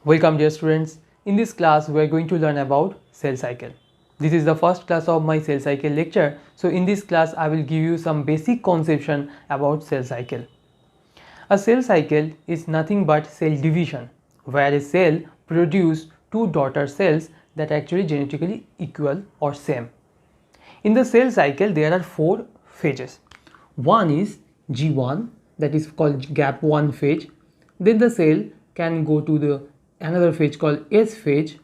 Welcome dear students. In this class we are going to learn about cell cycle. This is the first class of my cell cycle lecture. So in this class I will give you some basic conception about cell cycle. A cell cycle is nothing but cell division, where a cell produces two daughter cells that are actually genetically equal or same. In the cell cycle there are four phases. One is G1, that is called gap 1 phase. Then the cell can go to the another phase called S phase.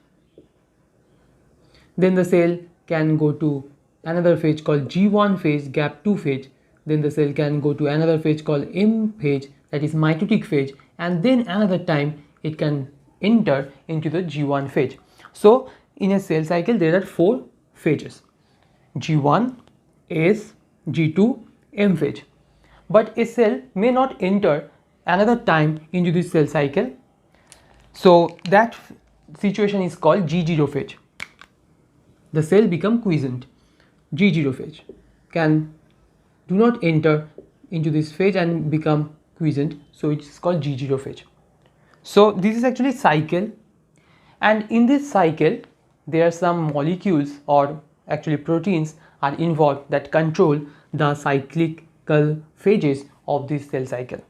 Then the cell can go to another phase called G1 phase, gap 2 phase. Then the cell can go to another phase called M phase, that is mitotic phase, and then another time it can enter into the G1 phase. So in a cell cycle there are four phases: G1, S, G2, M phase. But a cell may not enter another time into this cell cycle. So that situation is called G0 phase. The cell become quiescent. G0 phase do not enter into this phase and become quiescent, so it is called G0 phase. So this is actually cycle, and in this cycle there are some molecules or actually proteins are involved that control the cyclical phases of this cell cycle.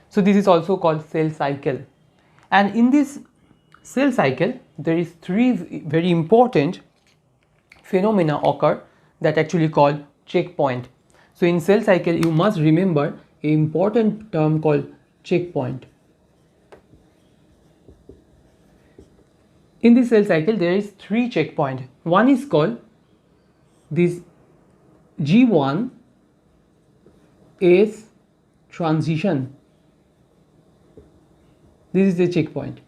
So this is also called cell cycle. And in this cell cycle there is three very important phenomena occur that actually called checkpoint. So in cell cycle you must remember an important term called checkpoint. In this cell cycle there is three checkpoint. One is called this G1 S transition. This is the checkpoint.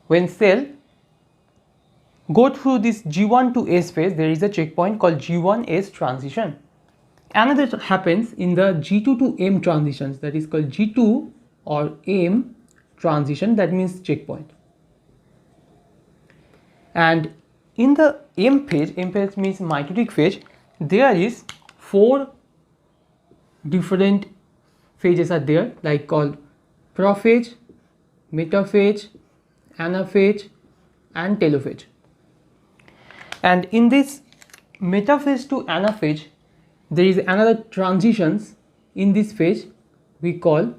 When cell go through this G1 to S phase, there is a checkpoint called G1S transition. Another happens in the G2 to M transitions, that is called G2 or M transition, that means checkpoint. And in the M phase means mitotic phase, there is four different phases are there, like called prophase, metaphase, anaphase and telophase. And in this metaphase to anaphase there is another transitions in this phase we call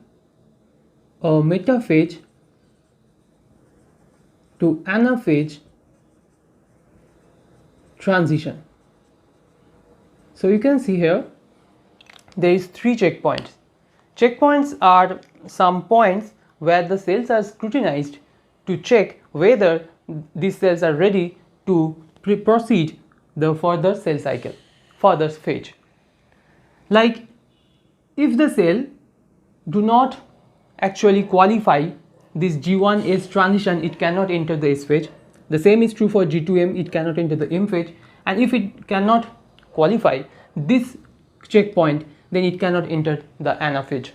a metaphase to anaphase transition. So you can see here there is three checkpoints. Checkpoints are some points where the cells are scrutinized to check whether these cells are ready to proceed the further cell cycle, further phase. Like if the cell do not actually qualify this G1S transition, it cannot enter the S phase. The same is true for G2M, it cannot enter the M phase, and if it cannot qualify this checkpoint, then it cannot enter the anaphase.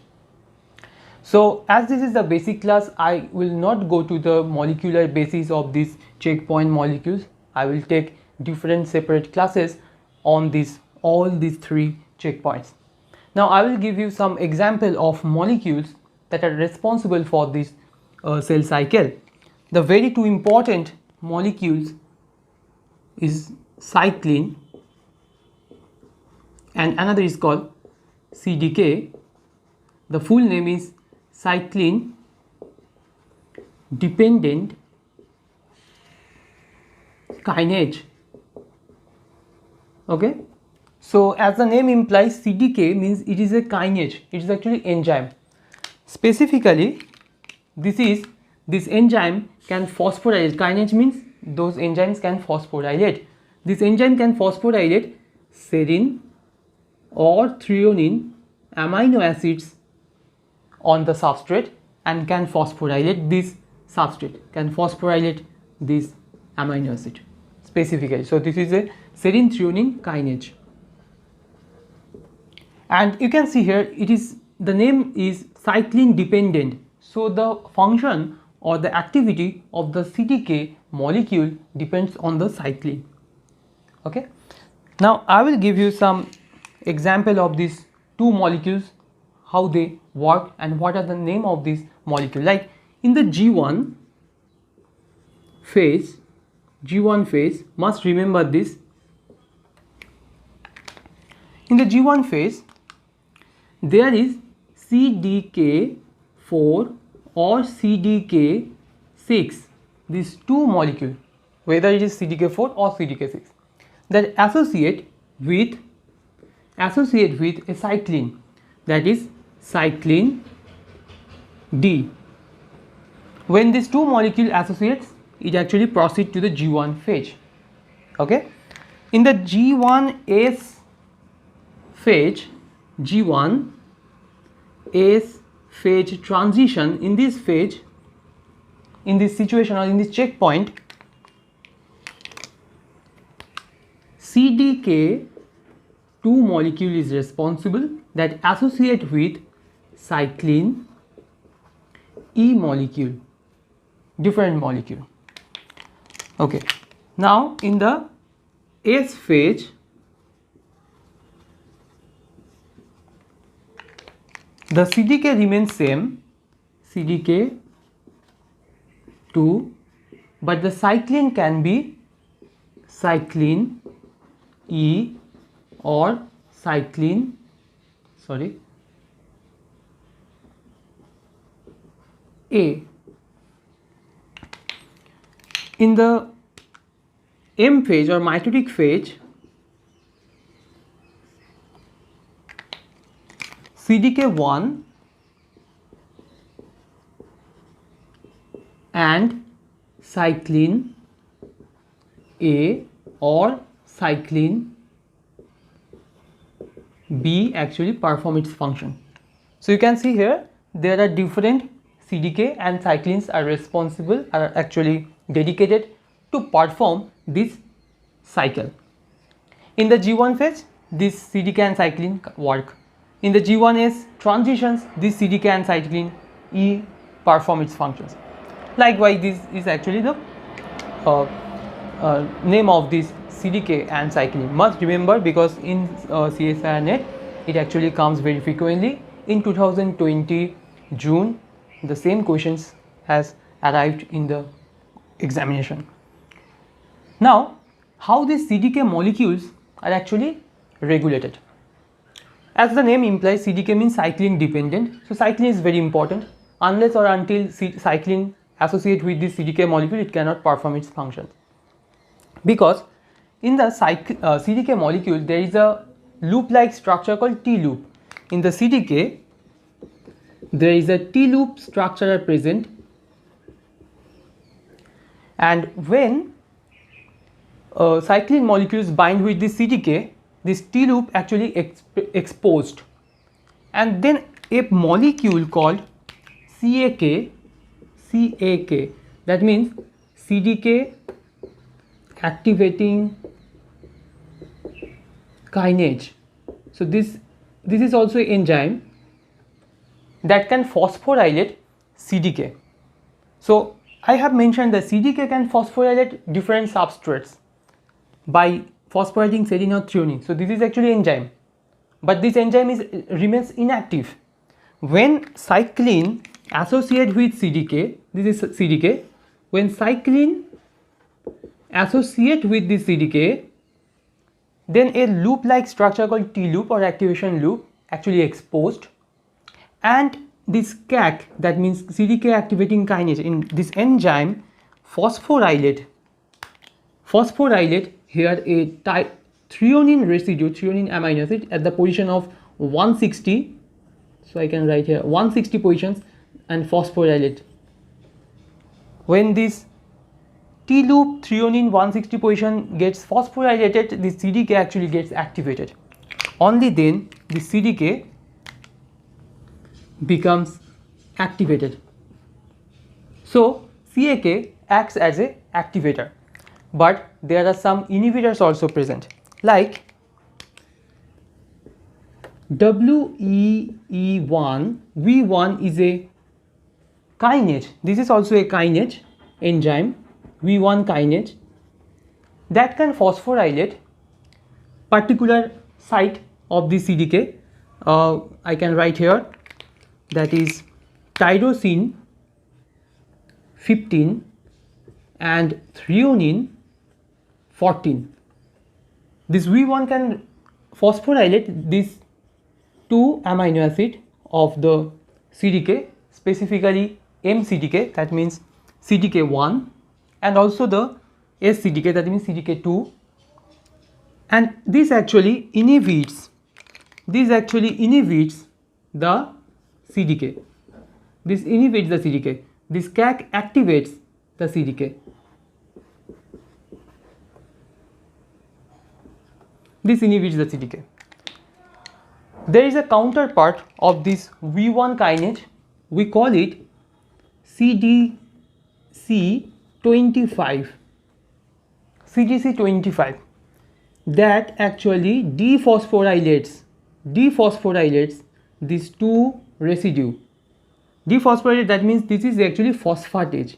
So as this is the basic class, I will not go to the molecular basis of these checkpoint molecules. I will take different separate classes on all these three checkpoints. Now I will give you some example of molecules that are responsible for this cell cycle. The very two important molecules is cyclin and another is called CDK. The full name is cyclin dependent kinase. Okay, so as the name implies, CDK means it is a kinase, it is actually enzyme. Specifically this enzyme can phosphorylate. Kinase means those enzymes can phosphorylate. This enzyme can phosphorylate serine or threonine amino acids on the substrate and can phosphorylate this substrate, can phosphorylate this amino acid specifically. So this is a serine threonine kinase. And you can see here it is, the name is cyclin dependent. So the function or the activity of the CDK molecule depends on the cyclin. Okay. Now I will give you some example of these two molecules, how they work and what are the name of this molecule. Like In the G1 phase, must remember this. In the G1 phase, there is CDK4 or CDK6, these two molecules, whether it is CDK4 or CDK6, that associate with a cyclin, that is cyclin D. When these two molecules associates, it actually proceeds to the G1 phase. Okay, in the G1S phase, G1S phase transition, in this phase, in this situation or in this checkpoint, CDK2 molecule is responsible, that associate with cyclin E molecule, different molecule. Okay, now in the S phase, the CDK remains same, CDK2, but the cyclin can be cyclin E or cyclin A. In the M phase or mitotic phase, CDK1 and cyclin A or cyclin B actually perform its function. So you can see here there are different CDK and cyclins are actually dedicated to perform this cycle. In the G1 phase, this CDK and cyclin work. In the G1S transitions, this CDK and cyclin E perform its functions. Likewise, this is actually the name of this CDK and cyclin. Must remember, because in CSIR net it actually comes very frequently. In 2020 June, the same questions has arrived in the examination. Now, how these CDK molecules are actually regulated? As the name implies, CDK means cyclin dependent. So cyclin is very important. Unless or until cyclin associate with this CDK molecule, it cannot perform its function. Because in the CDK molecule, there is a loop-like structure called T-loop. In the CDK, there is a T-loop structure present, and when cyclin molecules bind with this CDK, this T-loop actually exposed, and then a molecule called CAK, that means CDK activating kinase. So this is also an enzyme that can phosphorylate CDK. So I have mentioned that CDK can phosphorylate different substrates by phosphorylating serine or threonine. So this is actually enzyme, but this enzyme remains inactive. When cyclin associate with CDK, this is CDK, when cyclin associate with this CDK, then a loop-like structure called T-loop or activation loop actually exposed, and this CAK, that means CDK activating kinase, in this enzyme phosphorylate here a threonine residue, threonine amino acid at the position of 160. So I can write here 160 positions and phosphorylate. When this T-loop threonine 160 position gets phosphorylated, the CDK actually gets activated. Only then the CDK becomes activated. So CAK acts as a activator, but there are some inhibitors also present, like WEE1. WEE1 is a kinase. This is also a kinase enzyme, WEE1 kinase, that can phosphorylate particular site of the CDK. I can write here, that is tyrosine 15 and threonine 14. This V1 can phosphorylate these two amino acid of the CDK, specifically MCDK, that means CDK1, and also the SCDK, that means CDK2, and this actually inhibits the CDK. This inhibits the CDK. This CAC activates the CDK. This inhibits the CDK. There is a counterpart of this V1 kinase. We call it CDC25. CDC25 that actually dephosphorylates these two residue. Dephosphorylate, that means this is actually phosphatase.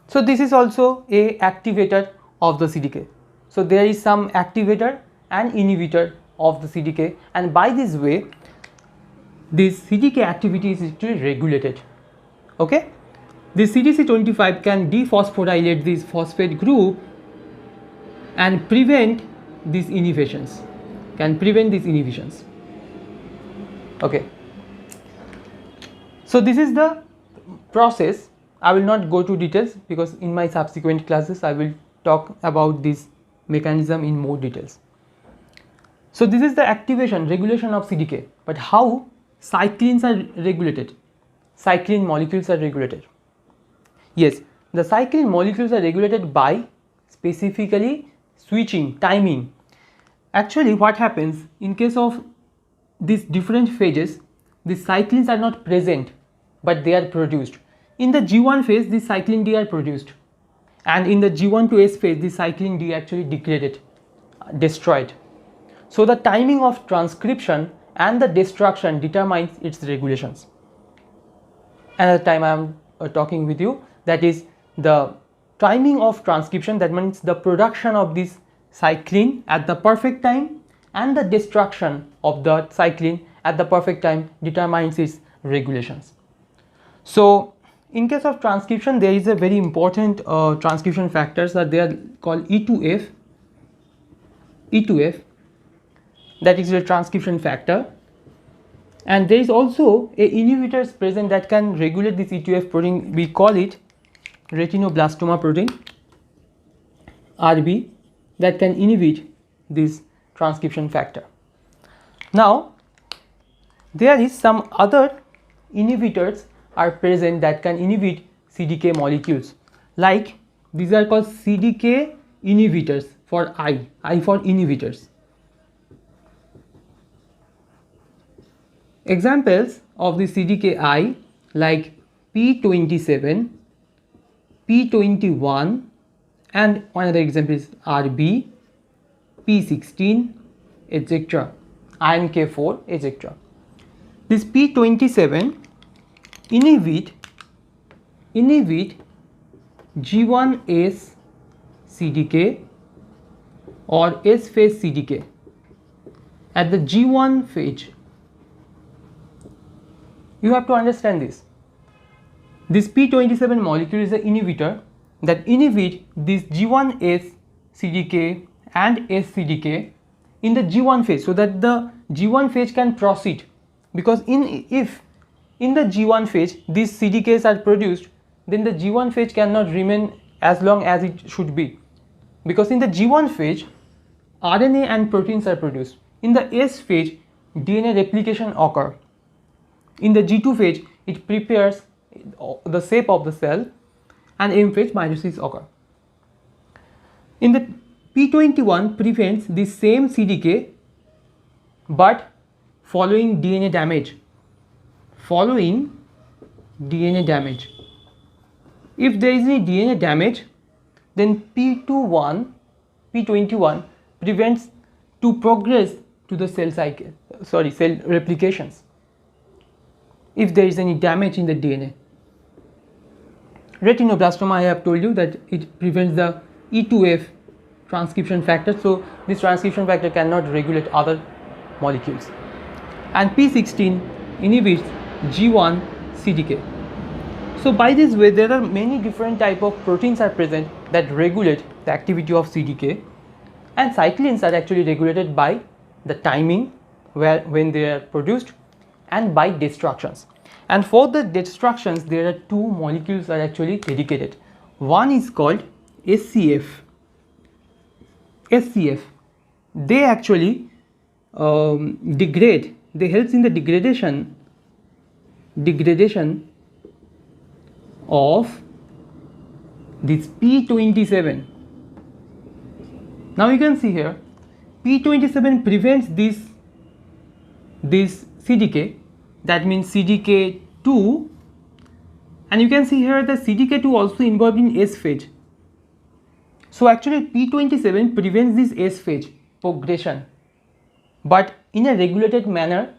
So this is also a activator of the CDK. So there is some activator and inhibitor of the CDK, and by this way this CDK activity is actually regulated. Okay, this CDC25 can dephosphorylate this phosphate group and prevent these inhibitions. Okay, so this is the process. I will not go to details because in my subsequent classes I will talk about this mechanism in more details. So this is the regulation of CDK. But how cyclins are regulated? Cyclin molecules are regulated. Yes, the cyclin molecules are regulated by specifically switching, timing. Actually what happens in case of these different phases, the cyclins are not present but they are produced. In the G1 phase, the cyclin D are produced, and in the G1 to S phase, the cyclin D actually degraded, destroyed. So the timing of transcription and the destruction determines its regulations. Another time I am talking with you, that is the timing of transcription, that means the production of this cyclin at the perfect time and the destruction of the cyclin at the perfect time determines its regulations. So in case of transcription, there is a very important transcription factors that they are called E2F, that is a transcription factor, and there is also a inhibitors present that can regulate this E2F protein. We call it retinoblastoma protein, RB, that can inhibit this transcription factor. Now there is some other inhibitors are present that can inhibit CDK molecules, like these are called CDK inhibitors, for I for inhibitors. Examples of the CDKI like P27, P21, and another example is RB, P16, etc., INK4, etc. This P27 inhibit G1S CDK or S phase CDK at the G1 phase. You have to understand this. This P27 molecule is an inhibitor that inhibit this G1S CDK and S CDK in the G1 phase, so that the G1 phase can proceed, because if in the G1 phase these CDKs are produced, then the G1 phase cannot remain as long as it should be, because in the G1 phase RNA and proteins are produced. In the S phase DNA replication occur. In the G2 phase it prepares the shape of the cell, and M phase meiosis occur. In the P21 prevents the same CDK but following DNA damage. If there is any DNA damage, then P21 prevents to progress to the cell replications if there is any damage in the DNA. Retinoblastoma, I have told you that it prevents the E2F transcription factor, so this transcription factor cannot regulate other molecules. And P16 inhibits G1 CDK. So by this way, there are many different type of proteins are present that regulate the activity of CDK, and cyclins are actually regulated by the timing when they are produced and by destructions. And for the destructions, there are two molecules are actually dedicated. One is called SCF. They actually degrade. They helps in the degradation of this P27. Now you can see here, P27 prevents this CDK, that means CDK2, and you can see here the CDK2 also involved in S phase. So actually P27 prevents this S phase progression, but in a regulated manner.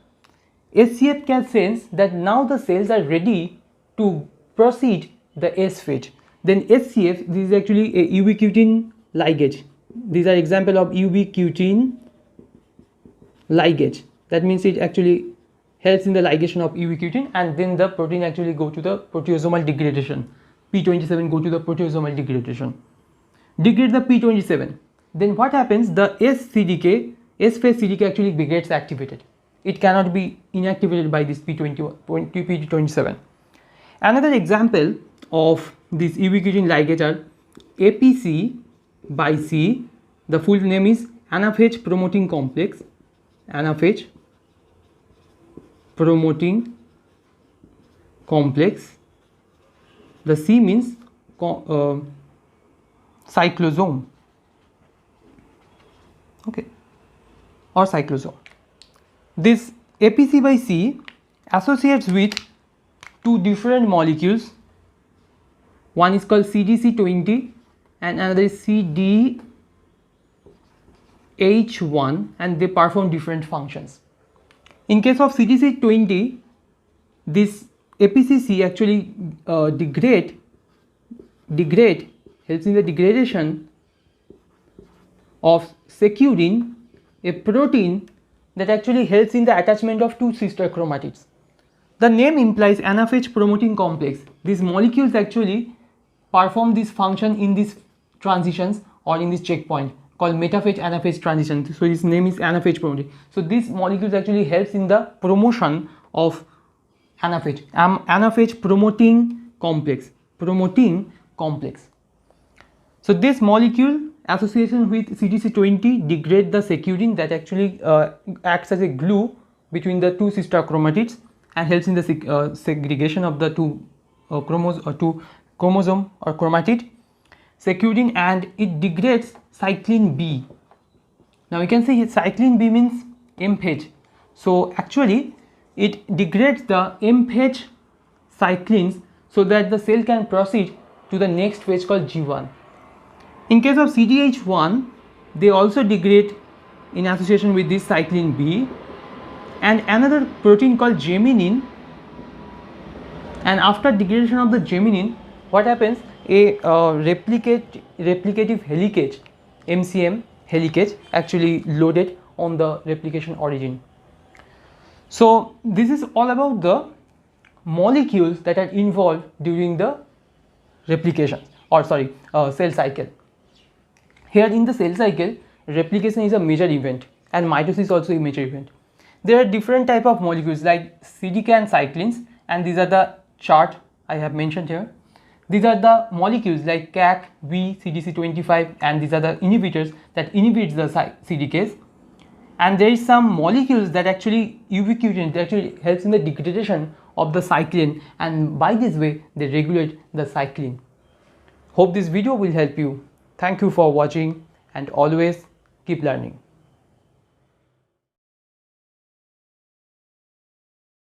SCF can sense that now the cells are ready to proceed the S phase. Then SCF, this is actually a ubiquitin ligase. These are example of ubiquitin ligase. That means it actually helps in the ligation of ubiquitin, and then the protein actually go to the proteasomal degradation. P27 go to the proteasomal degradation. Degrade the P27. Then what happens? The S phase CDK actually gets activated. It cannot be inactivated by this P27. Another example of this ubiquitin ligase are APC by C. The full name is anaphase promoting complex. Anaphase promoting complex. The C means cyclosome. Okay, or cyclosome. This APC by C associates with two different molecules. One is called CDC20 and another is CDH1, and they perform different functions. In case of CDC20, this APCC actually degrade helps in the degradation of securin, a protein that actually helps in the attachment of two sister chromatids. The name implies anaphase promoting complex. These molecules actually perform this function in these transitions or in this checkpoint called metaphase anaphase transition. So its name is anaphase promoting. So these molecules actually helps in the promotion of anaphase. Anaphase promoting complex. So this molecule association with CDC20 degrade the securin that actually acts as a glue between the two sister chromatids and helps in the segregation of the two chromosome or chromatid securin, and it degrades cyclin B. Now you can see cyclin B means M phase. So actually it degrades the M phase cyclins so that the cell can proceed to the next phase called G1. In case of CDH1, they also degrade in association with this cyclin B, and another protein called geminin, and after degradation of the geminin, what happens? A replicative helicase, MCM helicase actually loaded on the replication origin. So this is all about the molecules that are involved during the replication or cell cycle. Here in the cell cycle, replication is a major event and mitosis is also a major event. There are different type of molecules like CDK and cyclins, and these are the chart I have mentioned here. These are the molecules like CAC, V, CDC25, and these are the inhibitors that inhibits the CDKs. And there is some molecules that actually ubiquitin that actually helps in the degradation of the cyclin, and by this way they regulate the cyclin. Hope this video will help you. Thank you for watching and always keep learning.